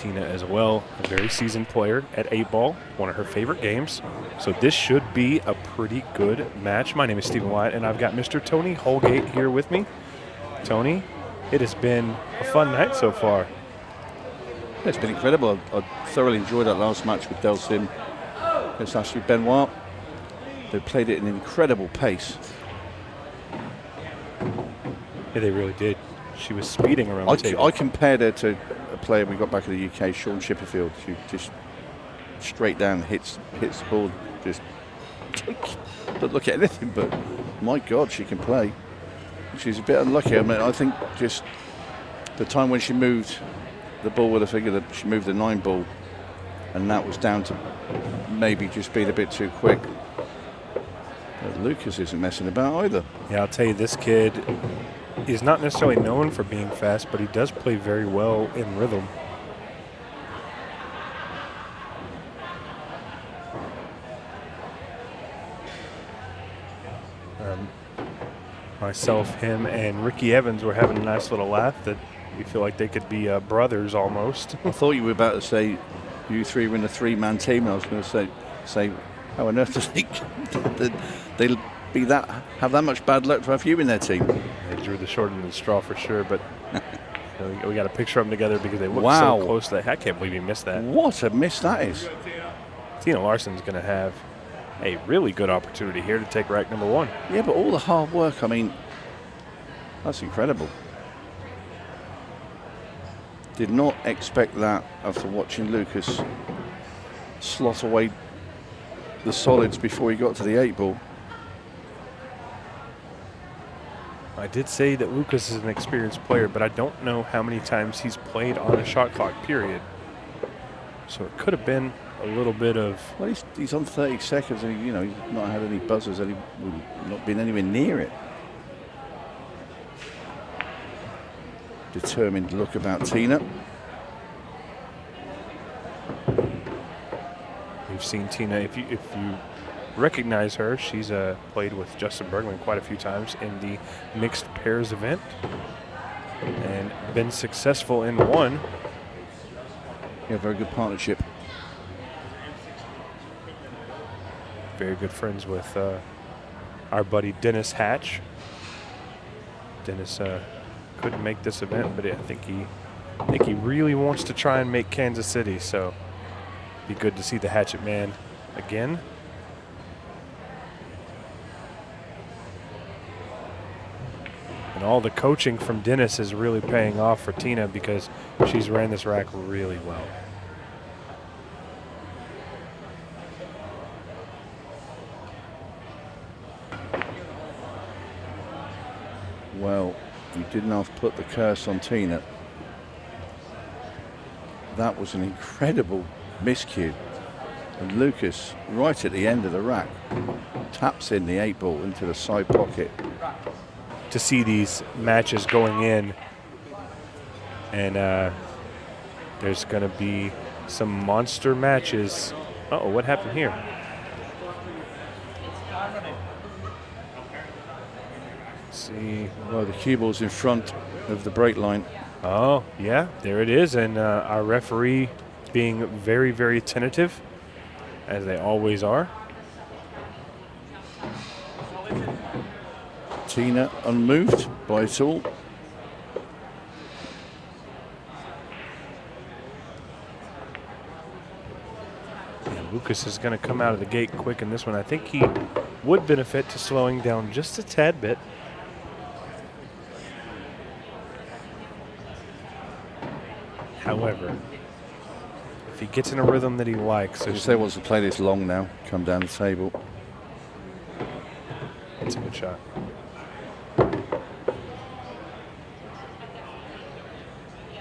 Tina as well, a very seasoned player at 8-ball, one of her favorite games. So this should be a pretty good match. My name is Stephen Wyatt, and I've got Mr. Tony Holgate here with me. Tony, it has been a fun night so far. It's been incredible. I thoroughly enjoyed that last match with Delsim against Ashley Benoit. They played it at an incredible pace. Yeah, they really did. She was speeding around the table. I compared her to a player we got back in the UK, Sean Chipperfield. She just straight down hits the ball. Just don't look at anything, but my God, she can play. She's a bit unlucky. I mean, I think just the time when she moved the ball with her finger, that she moved the 9 ball, and that was down to maybe just being a bit too quick. But Lukas isn't messing about either. Yeah, I'll tell you, this kid is not necessarily known for being fast, but he does play very well in rhythm. Myself, him, and Ricky Evans were having a nice little laugh that we feel like they could be brothers almost. I thought you were about to say you three were in a 3-man team. I was going to say how on earth does they'll be have that much bad luck to have you in their team? They drew the short end of the straw for sure, but we got a picture of them together because they look Wow. so close. I can't believe you missed that. What a miss that is. Tina Larsen's going to have a really good opportunity here to take rack number 1. Yeah, but all the hard work, I mean, that's incredible. Did not expect that after watching Lukas slot away the solids before he got to the 8-ball. I did say that Lukas is an experienced player, but I don't know how many times he's played on a shot clock, period. So it could have been a little bit of... Well, he's on 30 seconds and he's not had any buzzers and he's not been anywhere near it. Determined look about Tina. We've seen Tina, if you recognize her, she's played with Justin Bergman quite a few times in the mixed pairs event and been successful in one. Yeah, very good partnership. Very good friends with our buddy Dennis Hatch. Dennis couldn't make this event, but I think he really wants to try and make Kansas City, so be good to see the Hatchet Man again. And all the coaching from Dennis is really paying off for Tina because she's ran this rack really well. Well, you didn't have to put the curse on Tina. That was an incredible miscue. And Lukas, right at the end of the rack, taps in the 8-ball into the side pocket. To see these matches going in, and there's going to be some monster matches. Uh-oh, what happened here? See. Well, the cue ball's in front of the break line. Oh, yeah, there it is. And our referee being very, very tentative, as they always are. Tina unmoved by it all. And Lukas is going to come out of the gate quick in this one. I think he would benefit to slowing down just a tad bit. However, if he gets in a rhythm that he likes, If he wants to play this long now, come down the table. it's a good shot.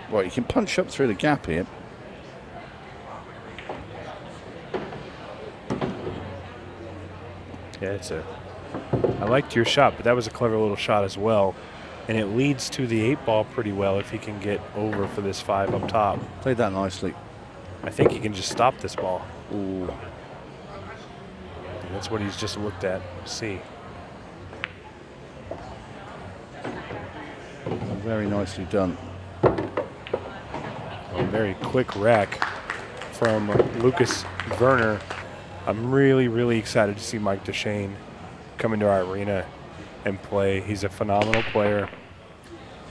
Right, you can punch up through the gap here. Yeah, I liked your shot, but that was a clever little shot as well. And it leads to the 8-ball pretty well if he can get over for this 5 up top. Played that nicely. I think he can just stop this ball. Ooh. And that's what he's just looked at. Let's see. Very nicely done. Well, very quick rack from Lukas Fracasso-Verner. I'm really, really excited to see Mike Duchesne come into our arena and play. He's a phenomenal player,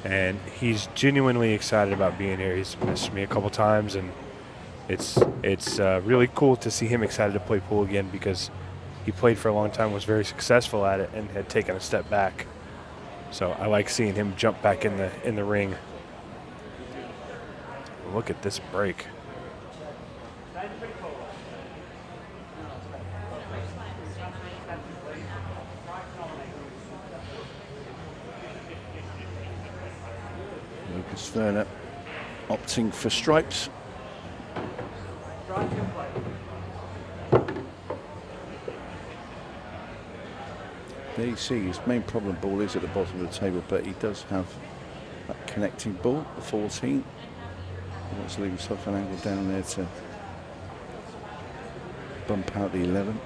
and he's genuinely excited about being here. He's messaged me a couple times, and it's really cool to see him excited to play pool again, because he played for a long time, was very successful at it, and had taken a step back. So I like seeing him jump back in the ring. Look at this break. Lukas Fracasso-Verner opting for stripes. There you see his main problem ball is at the bottom of the table, but he does have that connecting ball, the 14. He wants to leave himself an angle down there to bump out the 11.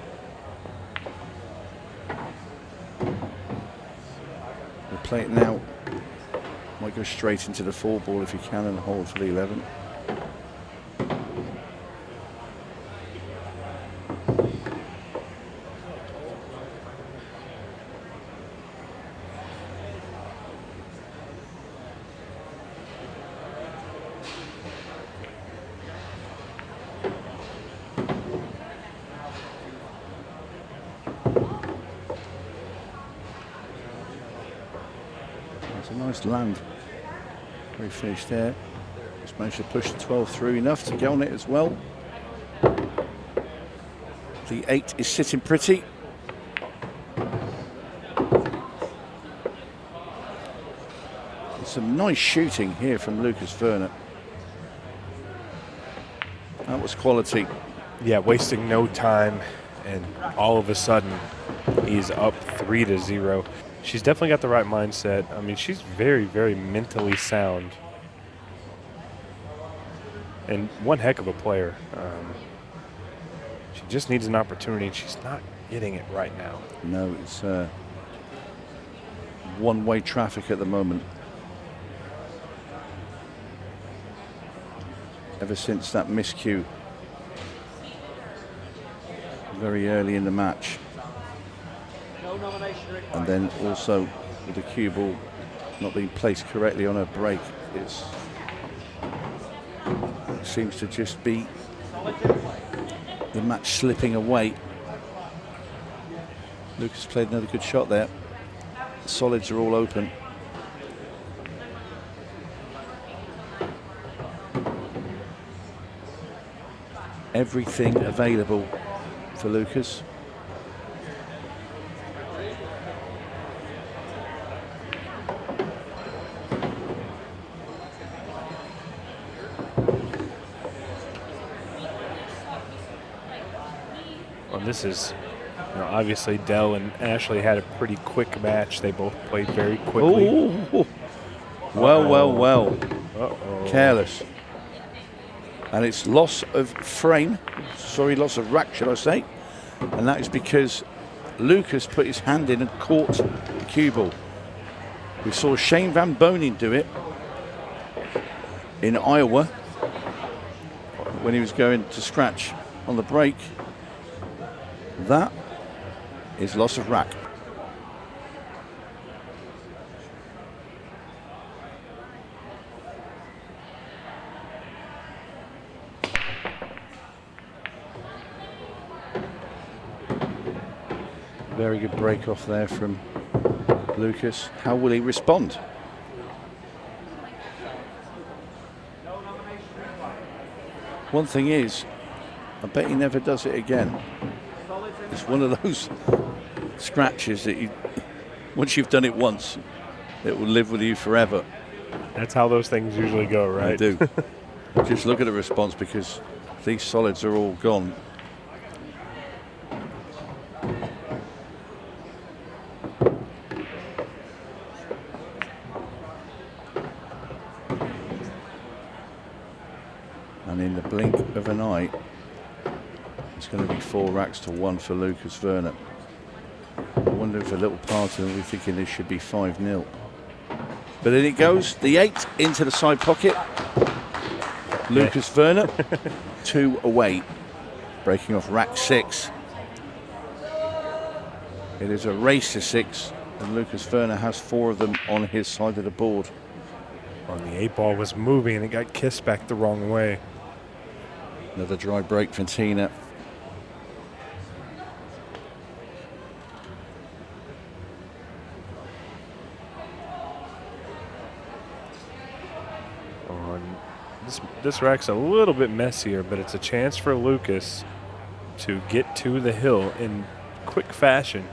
We'll play it now. Might go straight into the 4 ball if he can and hold for the 11. That's a nice land. Very finished there. Just managed to push the 12 through enough to get on it as well. The 8 is sitting pretty. Some nice shooting here from Lukas Fracasso-Verner. That was quality. Yeah, wasting no time, and all of a sudden he's up 3-0. She's definitely got the right mindset. I mean, she's very, very mentally sound, and one heck of a player. She just needs an opportunity, and she's not getting it right now. No, it's one-way traffic at the moment. Ever since that miscue very early in the match. And then also with the cue ball not being placed correctly on her break, it seems to just be the match slipping away. Lukas played another good shot there. The solids are all open. Everything available for Lukas. Well, this is, obviously Dell and Ashley had a pretty quick match. They both played very quickly. Ooh. Well. Careless. And it's loss of loss of rack, should I say. And that is because Lukas put his hand in and caught the cue ball. We saw Shane Van Bonin do it in Iowa when he was going to scratch on the break. That is loss of rack. Very good break off there from Lukas. How will he respond? One thing is, I bet he never does it again. It's one of those scratches that once you've done it once, it will live with you forever. That's how those things usually go, right? They do. Just look at the response, because these solids are all gone. And in the blink of an eye, it's going to be 4 racks to 1 for Lukas Fracasso-Verner. I wonder if a little part of them will be thinking this should be 5-0. But then it goes, the 8 into the side pocket. Lukas Fracasso-Verner, 2 away, breaking off rack 6. It is a race to 6, and Lukas Fracasso-Verner has 4 of them on his side of the board. On the 8 ball was moving and it got kissed back the wrong way. Another dry break for Tina. This rack's a little bit messier, but it's a chance for Lukas to get to the hill in quick fashion.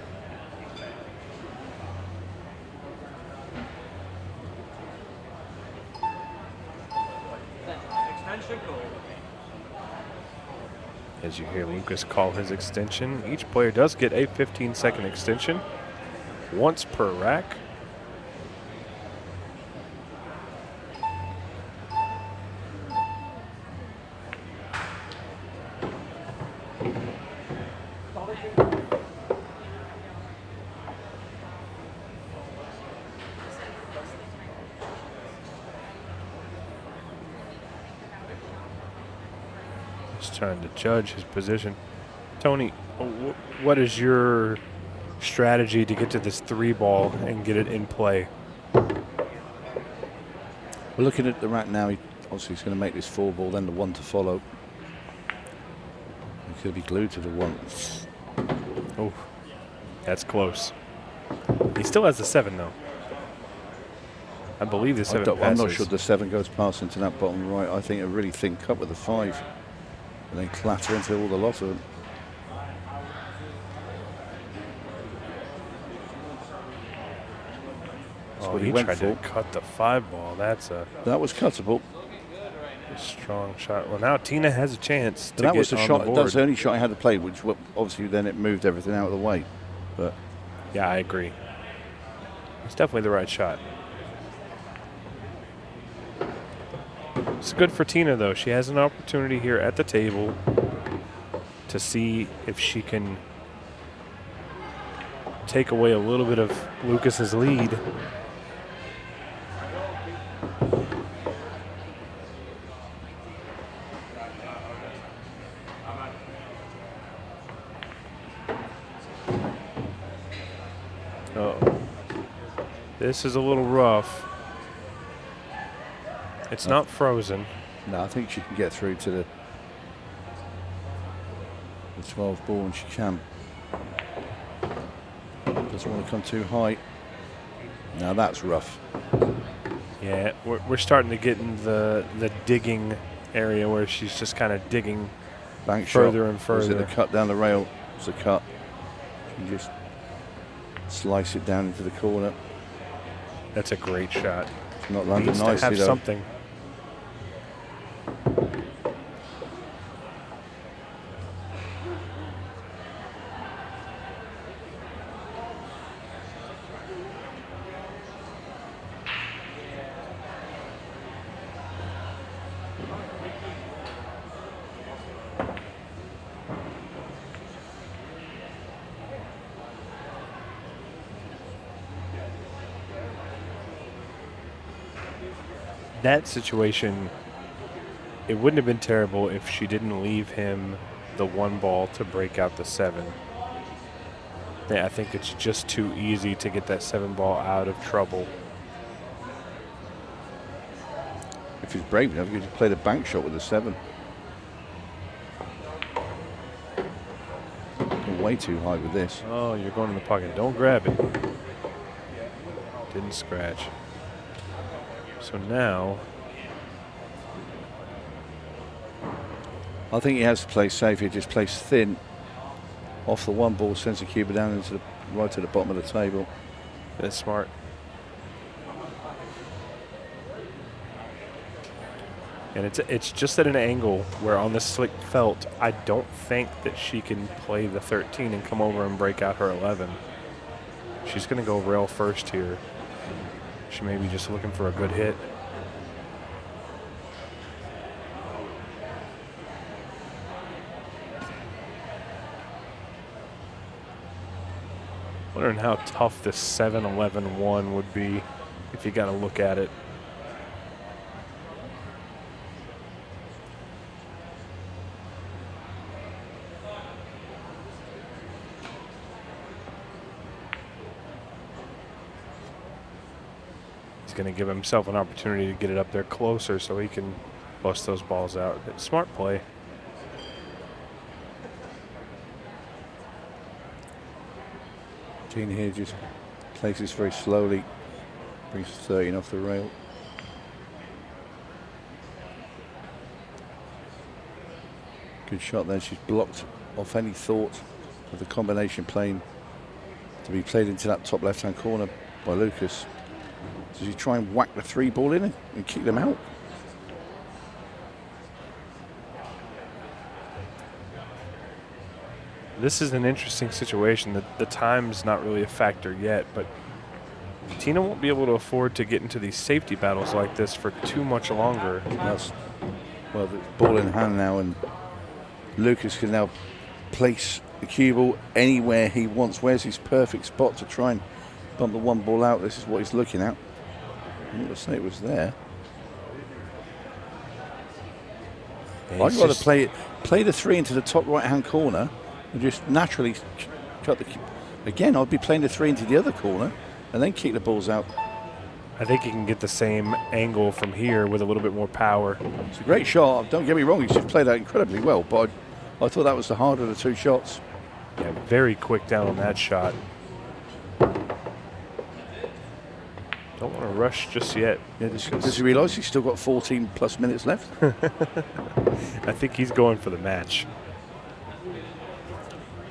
As you hear Lukas call his extension, each player does get a 15-second extension, once per rack. Trying to judge his position. Tony, what is your strategy to get to this 3 ball and get it in play? We're looking at the rack now. Obviously, he's going to make this 4 ball, then the 1 to follow. He could be glued to the 1. Oh, that's close. He still has the 7 though. I believe the 7 passes. I'm not sure the 7 goes past into that bottom right. I think a really thin cut with the 5. And then clatter into all the lot of them. Oh, he tried to cut the 5 ball. That was cuttable. A strong shot. Well, now Tina has a chance to that get was the on shot. the board. That was the only shot I had to play, which obviously then it moved everything out of the way. But yeah, I agree. It's definitely the right shot. It's good for Tina, though. She has an opportunity here at the table to see if she can take away a little bit of Lukas's lead. Uh-oh. This is a little rough. It's not frozen. No, I think she can get through to the 12 ball, and she can. Doesn't want to come too high. Now that's rough. Yeah, we're starting to get in the digging area where she's just kind of digging bank further shot. And further. Was it a cut down the rail? It's a cut. You can just slice it down into the corner. That's a great shot. It's not landed Needs nicely to have though. Something. That situation, it wouldn't have been terrible if she didn't leave him the 1 ball to break out the 7. I think it's just too easy to get that 7 ball out of trouble. If he's brave enough, you could play the bank shot with the 7. Way too high with this. Oh, you're going in the pocket. Don't grab it. Didn't scratch. So now, I think he has to play safe. He just plays thin off the 1 ball, sends the cuba down into right to the bottom of the table. that's smart. And it's just at an angle where on the slick felt, I don't think that she can play the 13 and come over and break out her 11. She's going to go rail first here. She may be just looking for a good hit. Wondering how tough this 7-11-1 would be if you got to look at it. He's going to give himself an opportunity to get it up there closer so he can bust those balls out. Smart play. Gene here just places very slowly, brings 13 off the rail. Good shot there. She's blocked off any thought of the combination playing to be played into that top left-hand corner by Lukas. Does he try and whack the 3 ball in and kick them out? This is an interesting situation. The time's not really a factor yet, but Tina won't be able to afford to get into these safety battles like this for too much longer. Well, the ball in hand now, and Lukas can now place the cue ball anywhere he wants. Where's his perfect spot to try and bump the 1 ball out? This is what he's looking at. I'm not going to say it was there. Yeah, I'd rather play the 3 into the top right-hand corner and just naturally cut the. Again, I'd be playing the 3 into the other corner and then kick the balls out. I think he can get the same angle from here with a little bit more power. It's a great shot. Don't get me wrong, he's just played that incredibly well, but I thought that was the harder of the 2 shots. Yeah, very quick down on that shot. Don't want to rush just yet. Yeah, does he realise he's still got 14 plus minutes left? I think he's going for the match.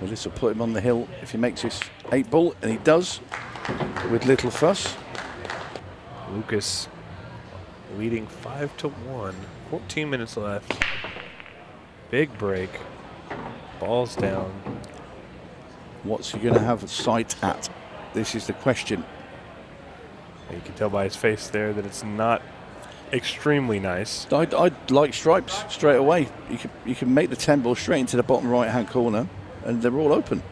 Well, this will put him on the hill if he makes his 8 ball, and he does with little fuss. Lukas leading 5-1. 14 minutes left. Big break. Ball's down. What's he going to have a sight at? This is the question. You can tell by his face there that it's not extremely nice. I'd like stripes straight away. You can make the 10 ball straight into the bottom right-hand corner, and they're all open.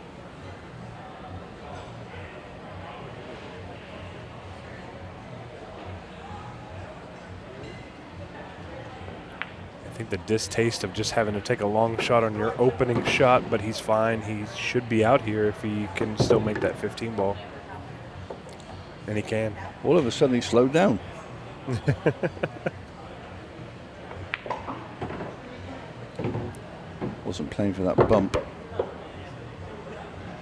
I think the distaste of just having to take a long shot on your opening shot, but he's fine. He should be out here if he can still make that 15 ball. And he can. All of a sudden he slowed down. Wasn't playing for that bump.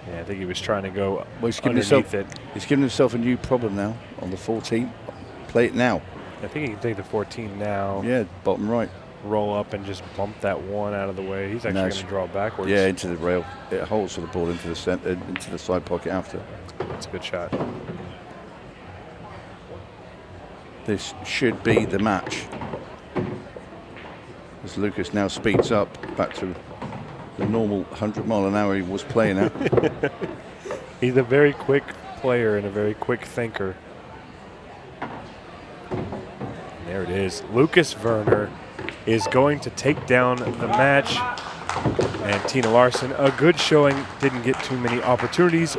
Yeah, I think he was trying to go He's underneath it. He's given himself a new problem now on the 14. Play it now. I think he can take the 14 now. Yeah, bottom right. Roll up and just bump that 1 out of the way. He's actually going to draw backwards. Yeah, into the rail. It holds for the ball into the center, into the side pocket after. That's a good shot. This should be the match. As Lukas now speeds up back to the normal 100-mile-an-hour he was playing at. He's a very quick player and a very quick thinker. There it is. Lukas Fracasso-Verner is going to take down the match. And Tina Larsen, a good showing, didn't get too many opportunities.